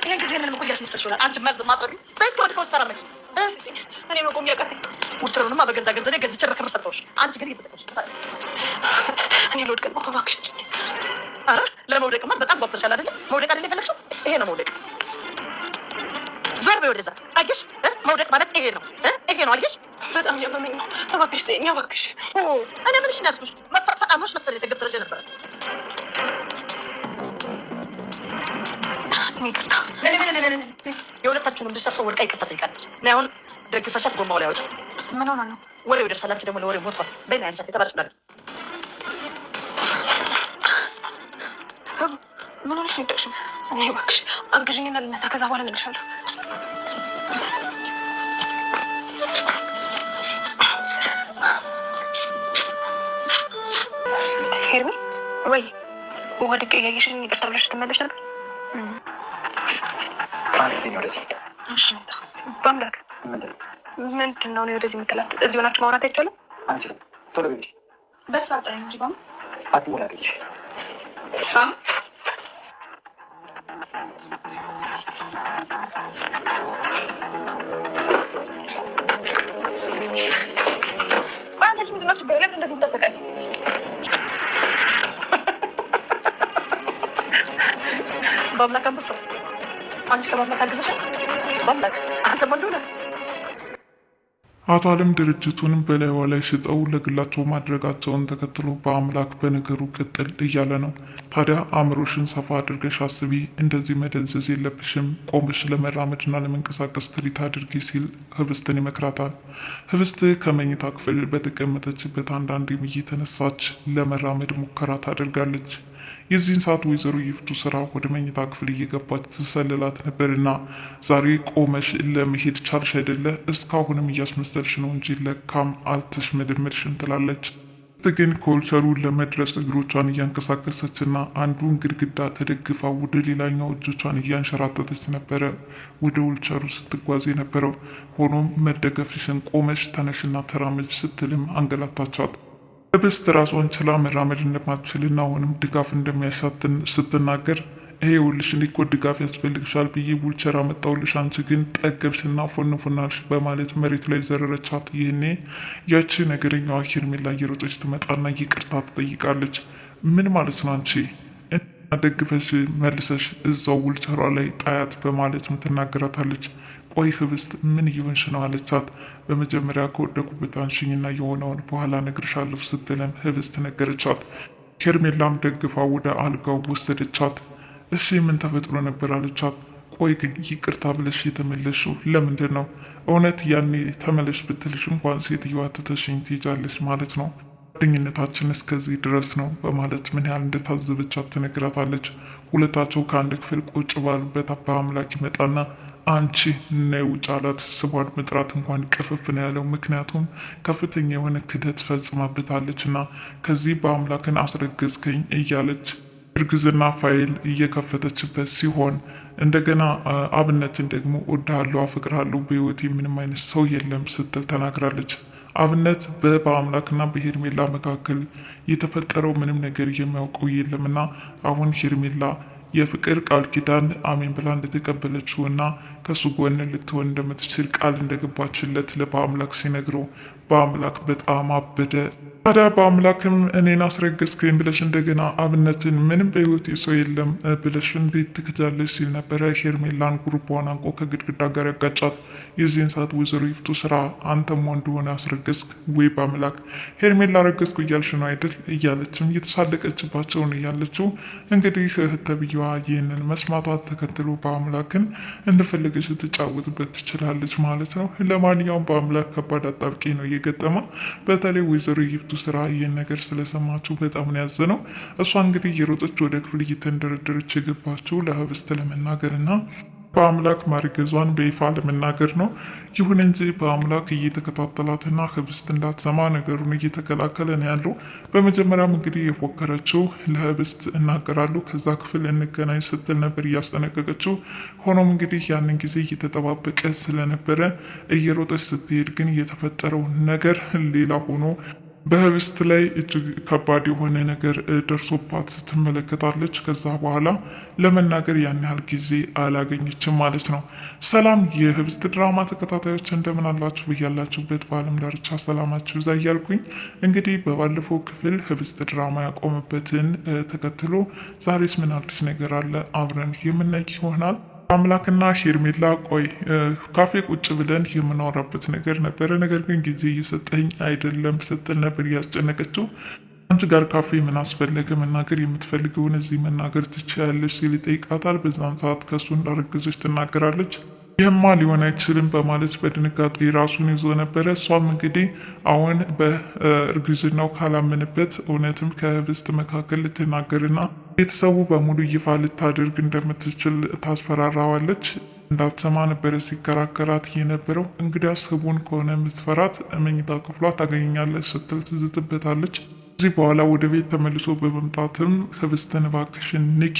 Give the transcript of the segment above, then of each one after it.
ይሄን ጊዜ ምንም ቆያስ ይሰሽውናል አንቺ ማለት ማጥረቢ በስከ ወደ ፈሰራ ነሽ እኔ ነው ቆም ያቀርት ውጥሩንማ በገዛ ገንዘቤ ገዝቼ ረከብ ሰጠሁሽ አንቺ ግን እየተጠቀምሽ እኔ ልወድቅ ነው እባክሽ ኧረ ለመውደቅማ በጣም ጓብተሻል አይደል መውደቅ አይደል የፈለግሽው ይሄ ነው መውደቅ ዘርበ ወደዛ አየሽ መውደቅ ማለት ይሄ ነው አየሽ በጣም ያመመኝ እባክሽ ተይኝ እባክሽ እኔ ምንሽ ነው ያስኩሽ መፈጣጣሞሽ መሰለኝ የተገተረጀ ነበር ይቅርታ የሁለታችሁንም ልጅ ሰው ወድቃ ይቅርታ ጠይቃለች እኔ አሁን ደግፈሻት ጎማው ላይ አውጪ ምን ሆነ ነው ወሬው ይደርሳል አንቺ ደግሞ ለወሬው ሞቷል በእኔ አንቺ ተባረሽ ማለት ምን ሆነሽ ነው የደረስሽው እኔ እባክሽ አግዥኝና ልነሳ ከዛ በኋላ እነግርሻለሁ ሄርሚ ወይ ወድቄ እያየሽኝ ይቅርታ ብለሽ ትመለሽ ነበር አንቺ ወደዚህ እሺ በአምላክ ምንድን ነው ወደዚህ የምትላት እዚህ ሆናችሁ ማውራት አይቻልም አንቺ ቶሎ ብለሽ በስራ ጠራኝ እንጂ ባም አትሞላልሽ አንቺ ምንድን ነው ችግር የለም እንደዚህ ተሰቃይ በአምላክ አንበሳ አንቺ ከማምላክ አግዘሽ በአምላክ አንተ ወንዶነ አቶ አለም ድርጅቱንም በላይዋ ላይ ሽጠው ለግላቸው ማድረጋቸውን ተከትሎ በአምላክ በነገሩ ቅጥል እያለ ነው። ታዲያ አእምሮሽን ሰፋ አድርገሽ አስቢ፣ እንደዚህ መደንዘዝ የለብሽም፣ ቆምሽ ለመራመድና ለመንቀሳቀስ ትሪት አድርጊ ሲል ህብስትን ይመክራታል። ህብስት ከመኝታ ክፍል በተቀመጠችበት አንዳንዴም እየተነሳች ለመራመድ ሙከራ ታደርጋለች። የዚህን ሰዓት ወይዘሮ ይፍቱ ስራ ወደ መኝታ ክፍል እየገባች ትሰልላት ነበርና ዛሬ ቆመሽ ለመሄድ ቻልሽ አይደለ? እስካሁንም እያስመሰልሽ ነው እንጂ ለካም አልተሽመደመድሽም ትላለች። ግን ከወልቸሩ ለመድረስ እግሮቿን እያንቀሳቀሰችና አንዱን ግድግዳ ተደግፋ ወደ ሌላኛው እጆቿን እያንሸራተተች ነበረ ወደ ወልቸሩ ስትጓዝ የነበረው። ሆኖም መደገፍሽን ቆመሽ ተነሽና ተራመጅ ስትልም አንገላታቻት። ህብስት ራሷን ችላ መራመድ እንደማትችልና አሁንም ድጋፍ እንደሚያሻትን ስትናገር ይኸውልሽ እኔ እኮ ድጋፍ ያስፈልግሻል ብዬ ዊልቸር አመጣሁልሽ፣ አንቺ ግን ጠገብሽና ፎንፎናልሽ በማለት መሬት ላይ ዘረረቻት። ይህኔ ያቺ ነገረኛዋ ሄርሜላ እየሮጠች ትመጣና ይቅርታ ትጠይቃለች። ምን ማለት ነው አንቺ ደግፈሽ መልሰሽ እዛው ዊልቸሯ ላይ ጣያት በማለት ምትናገራታለች። ቆይ ህብስት ምን እየሆንሽ ነው አለቻት። በመጀመሪያ ከወደቁበት አንሽኝና የሆነውን በኋላ ነግርሻለሁ ስትለም ህብስት ነገረቻት። ሄርሜላም ደግፋ ወደ አልጋው ወሰደቻት። እሺ ምን ተፈጥሮ ነበር አለቻት። ቆይ ግን ይቅርታ ብለሽ የተመለሽው ለምንድን ነው? እውነት ያኔ ተመለሽ ብትልሽ እንኳን ሴትዮዋ ትተሽኝ ትሄጃለሽ ማለት ነው? ጓደኝነታችን እስከዚህ ድረስ ነው በማለት ምን ያህል እንደታዘበቻት ትነግራታለች። ሁለታቸው ከአንድ ክፍል ቁጭ ባሉበት አባ አምላክ ይመጣና አንቺ ነይ ውጭ አላት። ስሟን መጥራት እንኳን ቅፍፍ ነው ያለው። ምክንያቱም ከፍተኛ የሆነ ክደት ፈጽማበታለች እና ከዚህ በአምላክን አስረገዝከኝ እያለች እርግዝና ፋይል እየከፈተችበት ሲሆን እንደገና አብነትን ደግሞ እወድሃለሁ፣ አፈቅርሃለሁ፣ በህይወቴ ምንም አይነት ሰው የለም ስትል ተናግራለች። አብነት በአምላክና በሄርሜላ መካከል የተፈጠረው ምንም ነገር የሚያውቀው የለምና አሁን ሄርሜላ የፍቅር ቃል ኪዳን አሜን ብላ እንደተቀበለችው እና ከሱ ጎን ልትሆን እንደምትችል ቃል እንደገባችለት ለበአምላክ ሲነግረው በአምላክ በጣም አበደ። ታዲያ በአምላክም እኔን አስረገዝከኝ ብለሽ እንደገና አብነትን ምንም በህይወት ሰው የለም ብለሽ እንዴት ትክጃለሽ ሲል ነበረ ሄርሜላን ጉርቧን አንቆ ከግድግዳ ጋር ያጋጫት። የዚህን ሰዓት ወይዘሮ ይፍቱ ስራ አንተም ወንድ ሆነ አስረገዝክ ወይ በአምላክ ሄርሜላ አረገዝኩ እያልሽ ነው አይደል እያለችም እየተሳለቀችባቸው ነው ያለችው። እንግዲህ እህት ተብዬዋ ይህንን መስማቷት ተከትሎ በአምላክን እንደፈለገች ትጫወትበት ትችላለች ማለት ነው። ለማንኛውም በአምላክ ከባድ አጣብቂ ነው እየገጠማ። በተለይ ወይዘሮ ይፍቱ ስራ ይህን ነገር ስለሰማችሁ በጣም ነው ያዘነው። እሷ እንግዲህ የሮጠች ወደ ክፍል እየተንደረደረች የገባችው ለህብስት ለመናገር እና በአምላክ ማርገዟን በይፋ ለመናገር ነው። ይሁን እንጂ በአምላክ እየተከታተላትና ህብስት እንዳትሰማ ነገሩን እየተከላከለ ነው ያለው። በመጀመሪያም እንግዲህ የፎከረችው ለህብስት እናገራለሁ ከዛ ክፍል እንገናኝ ስትል ነበር እያስጠነቀቀችው። ሆኖም እንግዲህ ያንን ጊዜ እየተጠባበቀ ስለነበረ እየሮጠች ስትሄድ ግን የተፈጠረው ነገር ሌላ ሆኖ በህብስት ላይ እጅግ ከባድ የሆነ ነገር ደርሶባት ትመለከታለች። ከዛ በኋላ ለመናገር ያን ያህል ጊዜ አላገኘችም ማለት ነው። ሰላም የህብስት ድራማ ተከታታዮች እንደምን አላችሁ? ብያላችሁበት በአለም ዳርቻ ሰላማችሁ ይብዛ እያልኩኝ እንግዲህ በባለፈው ክፍል ህብስት ድራማ ያቆመበትን ተከትሎ ዛሬስ ምን አዲስ ነገር አለ አብረን የምናይ ይሆናል። አምላክና ሄርሜላ ቆይ ካፌ ቁጭ ብለን የምናወራበት ነገር ነበረ፣ ነገር ግን ጊዜ እየሰጠኝ አይደለም ስትል ነበር ያስጨነቀችው። አንቺ ጋር ካፌ ምን አስፈለገ? መናገር የምትፈልገውን እዚህ መናገር ትችያለሽ ሲል ይጠይቃታል። በዛን ሰዓት ከእሱ እንዳረገዘች ትናገራለች። ይህማ ሊሆን አይችልም በማለት በድንጋጤ ራሱን ይዞ ነበረ። እሷም እንግዲህ አሁን በእርግዝናው ካላመንበት እውነትም ከህብስት መካከል ልትናገርና ቤተሰቡ በሙሉ ይፋ ልታደርግ እንደምትችል ታስፈራራዋለች። እንዳትሰማ ነበረ ሲከራከራት የነበረው። እንግዲያስ ህቡን ከሆነ የምትፈራት መኝታ ክፍሏ ታገኛለች ስትል ትዝትበታለች። ከዚህ በኋላ ወደ ቤት ተመልሶ በመምጣትም ህብስትን እባክሽን ንቂ፣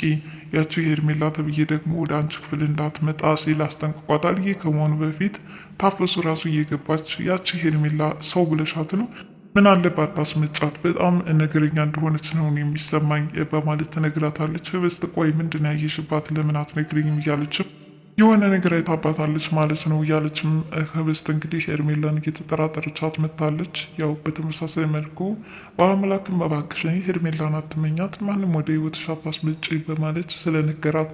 ያቺ ሄርሜላ ተብዬ ደግሞ ወደ አንቺ ክፍል እንዳትመጣ ሲል አስጠንቅቋታል። ይህ ከመሆኑ በፊት ታፍሱ ራሱ እየገባች ያቺ ሄርሜላ ሰው ብለሻት ነው? ምን አለባት ታስመጫት፣ በጣም ነገረኛ እንደሆነች ነው የሚሰማኝ በማለት ትነግራታለች። ህብስት ቆይ ምንድን ያየሽባት ለምን አትነግሪኝም? እያለችም የሆነ ነገር አይታባታለች ማለት ነው እያለችም ህብስት እንግዲህ ሄርሜላን እየተጠራጠረቻት መታለች። ያው በተመሳሳይ መልኩ በአምላክም እባክሽን ሄርሜላን አትመኛት፣ ማንም ወደ ህይወትሽ አታስመጪ በማለት ስለነገራት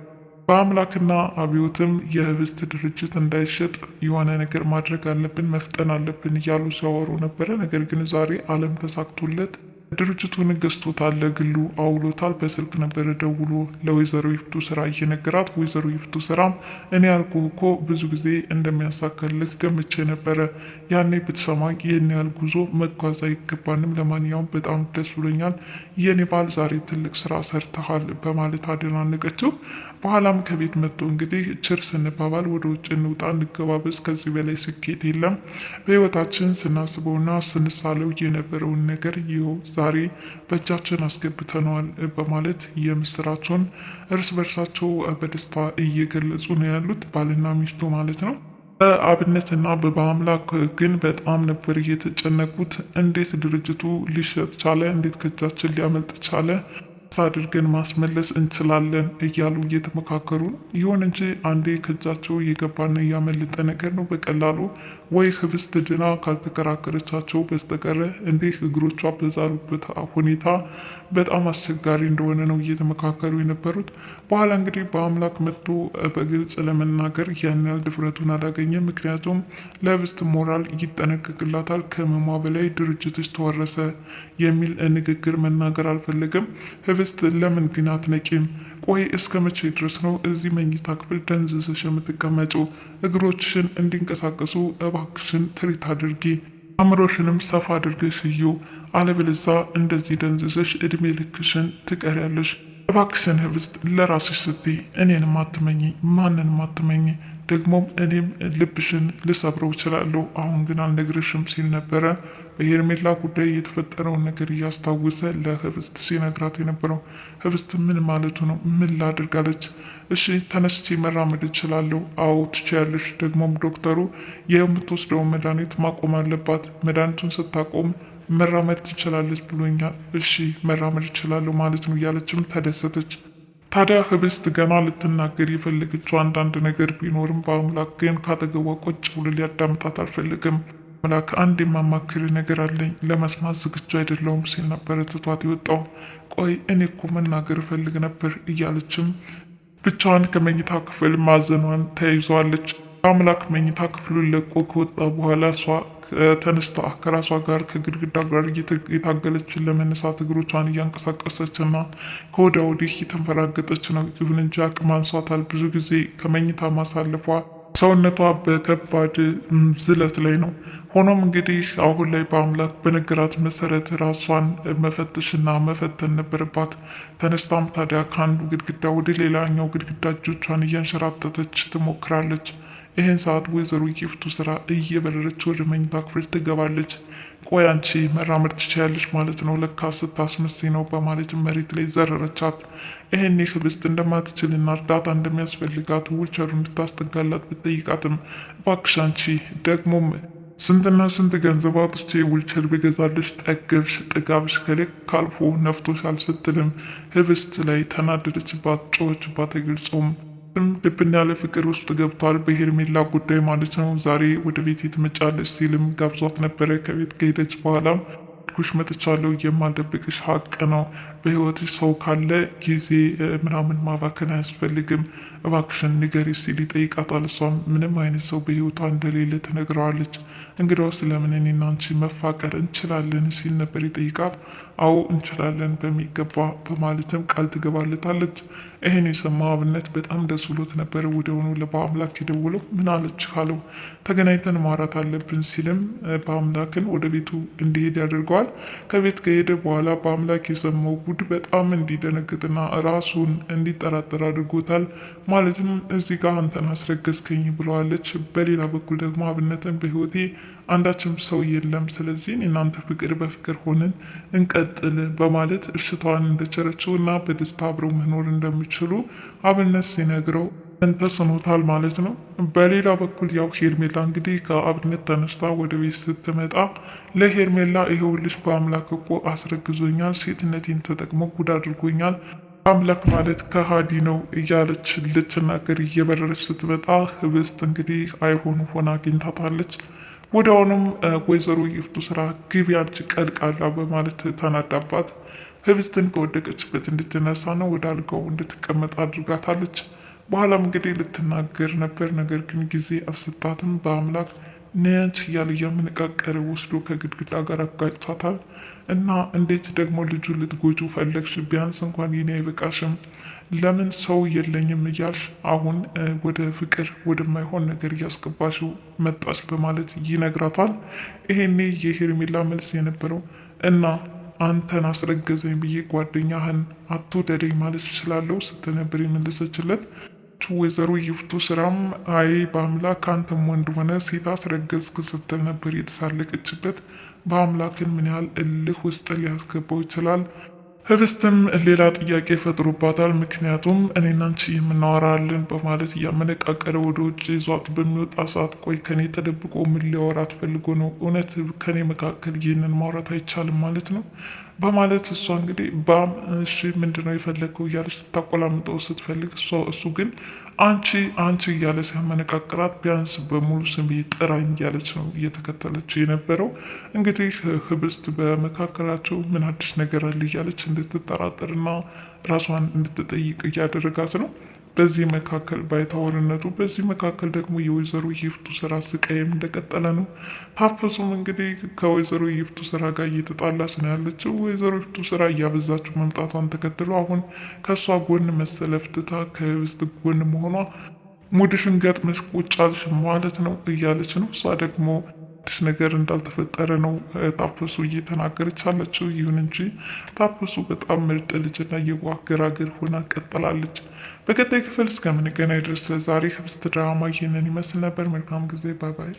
በአምላክና አብዮትም የህብስት ድርጅት እንዳይሸጥ የሆነ ነገር ማድረግ አለብን፣ መፍጠን አለብን እያሉ ሲያወሩ ነበረ። ነገር ግን ዛሬ አለም ተሳክቶለት ድርጅቱን ገዝቶታል፣ ለግሉ አውሎታል። በስልክ ነበረ ደውሎ ለወይዘሮ ይፍቱ ስራ እየነገራት፣ ወይዘሮ ይፍቱ ስራም እኔ ያልኩ እኮ ብዙ ጊዜ እንደሚያሳካልህ ገምቼ ነበረ፣ ያኔ ብትሰማኝ ይህን ያህል ጉዞ መጓዝ አይገባንም፣ ለማንኛውም በጣም ደስ ብሎኛል፣ የኔ ባል ዛሬ ትልቅ ስራ ሰርተሃል በማለት አደናነቀችው። በኋላም ከቤት መጥቶ እንግዲህ ችር ስንባባል ወደ ውጭ እንውጣ እንገባበዝ፣ ከዚህ በላይ ስኬት የለም፣ በህይወታችን ስናስበውና ስንሳለው የነበረውን ነገር ይኸው ዛሬ በእጃችን አስገብተነዋል በማለት የምስራቸውን እርስ በርሳቸው በደስታ እየገለጹ ነው ያሉት ባልና ሚስቱ ማለት ነው። በአብነትና በአምላክ ግን በጣም ነበር እየተጨነቁት። እንዴት ድርጅቱ ሊሸጥ ቻለ? እንዴት ከእጃችን ሊያመልጥ ቻለ? አድርገን ማስመለስ እንችላለን እያሉ እየተመካከሩ ነው። ይሁን እንጂ አንዴ ከእጃቸው እየገባና እያመለጠ ነገር ነው በቀላሉ ወይ ህብስት ድና ካልተከራከረቻቸው በስተቀረ እንዲህ እግሮቿ በዛሉበት ሁኔታ በጣም አስቸጋሪ እንደሆነ ነው እየተመካከሩ የነበሩት። በኋላ እንግዲህ በአምላክ መጥቶ በግልጽ ለመናገር ያን ያህል ድፍረቱን አላገኘ። ምክንያቱም ለህብስት ሞራል ይጠነቅቅላታል። ከመሟ በላይ ድርጅትሽ ተወረሰ የሚል ንግግር መናገር አልፈለገም። ህብስት ለምን ግን አትነቂም? ቆይ እስከ መቼ ድረስ ነው እዚህ መኝታ ክፍል ደንዝዘሽ የምትቀመጪው? እግሮችሽን እንዲንቀሳቀሱ እባክሽን ትሪት አድርጊ፣ አእምሮሽንም ሰፋ አድርገሽ እዩ፣ አለበለዛ እንደዚህ ደንዝዘሽ እድሜ ልክሽን ትቀሪያለሽ። እባክሽን ህብስት ለራስሽ ስትይ እኔንም አትመኝ፣ ማንንም አትመኝ፣ ደግሞም እኔም ልብሽን ልሰብረው እችላለሁ፣ አሁን ግን አልነግርሽም ሲል ነበረ። በሄርሜላ ጉዳይ የተፈጠረውን ነገር እያስታወሰ ለህብስት ሲነግራት የነበረው። ህብስት ምን ማለቱ ነው? ምን ላድርጋለች? እሺ ተነስቼ መራመድ እችላለሁ። አዎ ትችያለሽ። ደግሞም ዶክተሩ የምትወስደውን መድኃኒት ማቆም አለባት፣ መድኃኒቱን ስታቆም መራመድ ትችላለች ብሎኛል። እሺ መራመድ እችላለሁ ማለት ነው እያለችም ተደሰተች። ታዲያ ህብስት ገና ልትናገር የፈለገችው አንዳንድ ነገር ቢኖርም በአምላክ ግን ካጠገቧ ቁጭ ብሎ ሊያዳምጣት አልፈለግም። አምላክ አንድ የማማክር ነገር አለኝ፣ ለመስማት ዝግጁ አይደለሁም ሲል ነበረ ትቷት የወጣው። ቆይ እኔ እኮ መናገር እፈልግ ነበር እያለችም ብቻዋን ከመኝታ ክፍል ማዘኗን ተያይዘዋለች። አምላክ መኝታ ክፍሉን ለቆ ከወጣ በኋላ እሷ ተነስታ ከራሷ ጋር ከግድግዳ ጋር እየታገለች ለመነሳት እግሮቿን እያንቀሳቀሰች እና ከወዲያ ወዲህ እየተንፈራገጠች ነው። ይሁን እንጂ አቅም አንሷታል። ብዙ ጊዜ ከመኝታ ማሳለፏ ሰውነቷ በከባድ ዝለት ላይ ነው። ሆኖም እንግዲህ አሁን ላይ በአምላክ በነገራት መሰረት ራሷን መፈተሽና መፈተን ነበረባት። ተነስታም ታዲያ ከአንዱ ግድግዳ ወደ ሌላኛው ግድግዳ እጆቿን እያንሸራተተች ትሞክራለች። ይህን ሰዓት ወይዘሮ ይፍቱ ስራ እየበረረች ወደ መኝታ ክፍል ትገባለች። ቆይ አንቺ መራመድ ትችያለሽ ማለት ነው፣ ለካ ስታስመስይ ነው በማለት መሬት ላይ ዘረረቻት። ይህኔ ህብስት እንደማትችልና እርዳታ እንደሚያስፈልጋት ዊልቸሩ እንድታስጠጋላት ብትጠይቃትም እባክሽ አንቺ ደግሞም ስንትና ስንት ገንዘብ አውጥቼ ዊልቸር ብገዛልሽ ጠገብሽ ጥጋብሽ ከልክ ካልፎ ነፍቶሻል ስትልም ህብስት ላይ ተናደደችባት፣ ጮኸችባት። አይገልጸውም ልብና ያለ ፍቅር ውስጥ ገብቷል። በሄርሜላ ጉዳይ ማለት ነው። ዛሬ ወደ ቤት ትመጫለች ሲልም ጋብዟት ነበረ። ከቤት ከሄደች በኋላም ኩሽ መጥቻለሁ፣ የማልደብቅሽ ሀቅ ነው። በህይወትሽ ሰው ካለ ጊዜ ምናምን ማባከን አያስፈልግም፣ እባክሽን ንገሪ ሲል ይጠይቃታል። እሷም ምንም አይነት ሰው በህይወቷ እንደሌለ ትነግረዋለች። እንግዲያው ስለምን እኔና አንቺ መፋቀር እንችላለን ሲል ነበር ይጠይቃት። አዎ እንችላለን በሚገባ በማለትም ቃል ትገባለታለች። ይህን የሰማ አብነት በጣም ደስ ብሎት ነበረ። ወደሆኑ ለበአምላክ የደውለው ምን አለች ካለው ተገናኝተን ማውራት አለብን ሲልም በአምላክን ወደ ቤቱ እንዲሄድ ያደርገዋል። ከቤት ከሄደ በኋላ በአምላክ የሰማው ጉድ በጣም እንዲደነግጥና ራሱን እንዲጠራጠር አድርጎታል። ማለትም እዚህ ጋር አንተን አስረገዝከኝ ብለዋለች። በሌላ በኩል ደግሞ አብነትን በህይወቴ አንዳችም ሰው የለም፣ ስለዚህ እናንተ ፍቅር በፍቅር ሆነን እንቀጥል በማለት እሽታዋን እንደቸረችው እና በደስታ አብረው መኖር እንደሚችሉ አብነት ሲነግረው ተስኖታል ማለት ነው። በሌላ በኩል ያው ሄርሜላ እንግዲህ ከአብነት ተነስታ ወደ ቤት ስትመጣ ለሄርሜላ ይኸውልሽ በአምላክ እኮ አስረግዞኛል፣ ሴትነቴን ተጠቅሞ ጉድ አድርጎኛል፣ አምላክ ማለት ከሃዲ ነው እያለች ልትናገር እየበረረች ስትመጣ ህብስት እንግዲህ አይሆኑ ሆና አግኝታታለች። ወዲያውኑም ወይዘሮ ይፍቱ ስራ ግቢ አንቺ ቀልቃላ በማለት ተናዳባት ህብስትን ከወደቀችበት እንድትነሳ ነው ወደ አልጋው እንድትቀመጥ አድርጋታለች። በኋላም እንግዲህ ልትናገር ነበር፣ ነገር ግን ጊዜ አስታትም በአምላክ ነያንች እያለ እያመነቃቀረ ወስዶ ከግድግዳ ጋር አጋጭቷታል። እና እንዴት ደግሞ ልጁ ልትጎጁ ፈለግሽ? ቢያንስ እንኳን የኔ አይበቃሽም? ለምን ሰው የለኝም እያልሽ አሁን ወደ ፍቅር ወደማይሆን ነገር እያስገባሽው መጣች በማለት ይነግራታል። ይሄኔ የሄርሜላ መልስ የነበረው እና አንተን አስረገዘኝ ብዬ ጓደኛህን አትውደደኝ ማለት እችላለሁ ስትል ነበር የመለሰችለት። ወይዘሮ ይፍቱ ስራም አይ በአምላክ አንተም ወንድ ሆነ ሴት አስረገዝክ ስትል ነበር የተሳለቀችበት። በአምላክን ምን ያህል እልህ ውስጥ ሊያስገባው ይችላል? ህብስትም ሌላ ጥያቄ ፈጥሮባታል። ምክንያቱም እኔና አንቺ የምናወራለን በማለት እያመነቃቀረ ወደ ውጭ ይዟት በሚወጣ ሰዓት ቆይ ከኔ ተደብቆ ምን ሊያወራት ፈልጎ ነው? እውነት ከኔ መካከል ይህንን ማውራት አይቻልም ማለት ነው በማለት እሷ እንግዲህ ባም እሺ ምንድነው የፈለገው እያለች ስታቆላምጠው ስትፈልግ እሱ ግን አንቺ አንቺ እያለ ሲያመነቃቅራት ቢያንስ በሙሉ ስም ጥራኝ እያለች ነው እየተከተለችው የነበረው። እንግዲህ ህብስት በመካከላቸው ምን አዲስ ነገር አለ እያለች እንድትጠራጠርና ራሷን እንድትጠይቅ እያደረጋት ነው። በዚህ መካከል ባይታወርነቱ፣ በዚህ መካከል ደግሞ የወይዘሮ ይፍቱ ስራ ስቃይም እንደቀጠለ ነው። ታፈሱም እንግዲህ ከወይዘሮ ይፍቱ ስራ ጋር እየተጣላች ነው ያለችው። ወይዘሮ ይፍቱ ስራ እያበዛችው መምጣቷን ተከትሎ አሁን ከእሷ ጎን መሰለፍ ትታ ከህብስት ጎን መሆኗ ሙድሽን ገጥመሽ ቁጭ አልሽ ማለት ነው እያለች ነው። እሷ ደግሞ አዲስ ነገር እንዳልተፈጠረ ነው ታፈሱ እየተናገረች አለችው። ይሁን እንጂ ታፈሱ በጣም ምርጥ ልጅና የዋህ ገራገር ሆና ቀጥላለች። በቀጣይ ክፍል እስከምንገናኝ ድረስ ዛሬ ህብስት ድራማ ይህንን ይመስል ነበር። መልካም ጊዜ። ባይ ባይ።